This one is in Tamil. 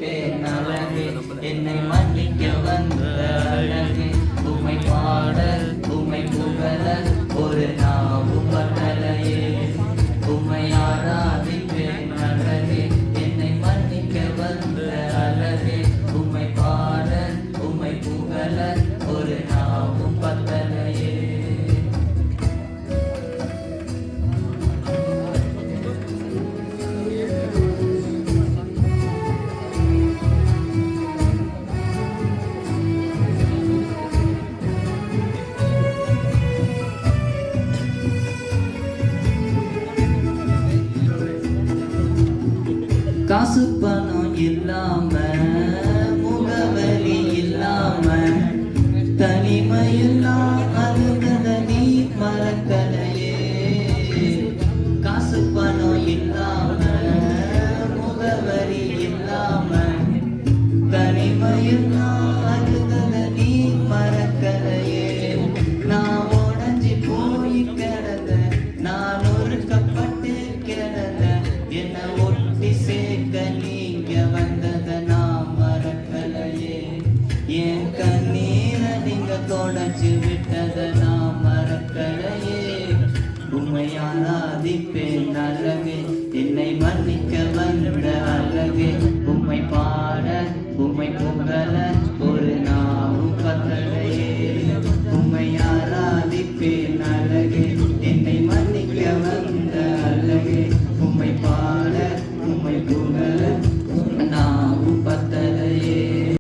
ஆராதிப்பேன் அழகே என்னை மன்னிக்க வந்த அழகே உம்மை பாட உம்மை புகழ ஒரு நாவும் பட்டலையே உம்மை ஆராதிப்பேன் அழகே என்னை மன்னிக்க வந்த அழகே உம்மை பாட உம்மை புகழ ஒரு நாவும் பட்டலையே காசு பணம் இல்லாம முகவரி இல்லாம தனிமையெல்லாம் அழுகத நீ மறக்கலையே காசு பணம் இல்லாம முகவரி இல்லாம தனிமையெல்லாம் அழுகத நீ மறக்கலையே நான் உடஞ்சி போய் கிடந்த நான் ஒருக்கப்பட்டு கிடந்த என்ன ஒட்டி சேர்க்க நீங்க வந்தத நான் மறக்கலையே என் கண்ணீரை நீங்க தொடச்சு விட்டத நான் மறக்கலையே உம்மை ஆராதிப்பேன் அழகே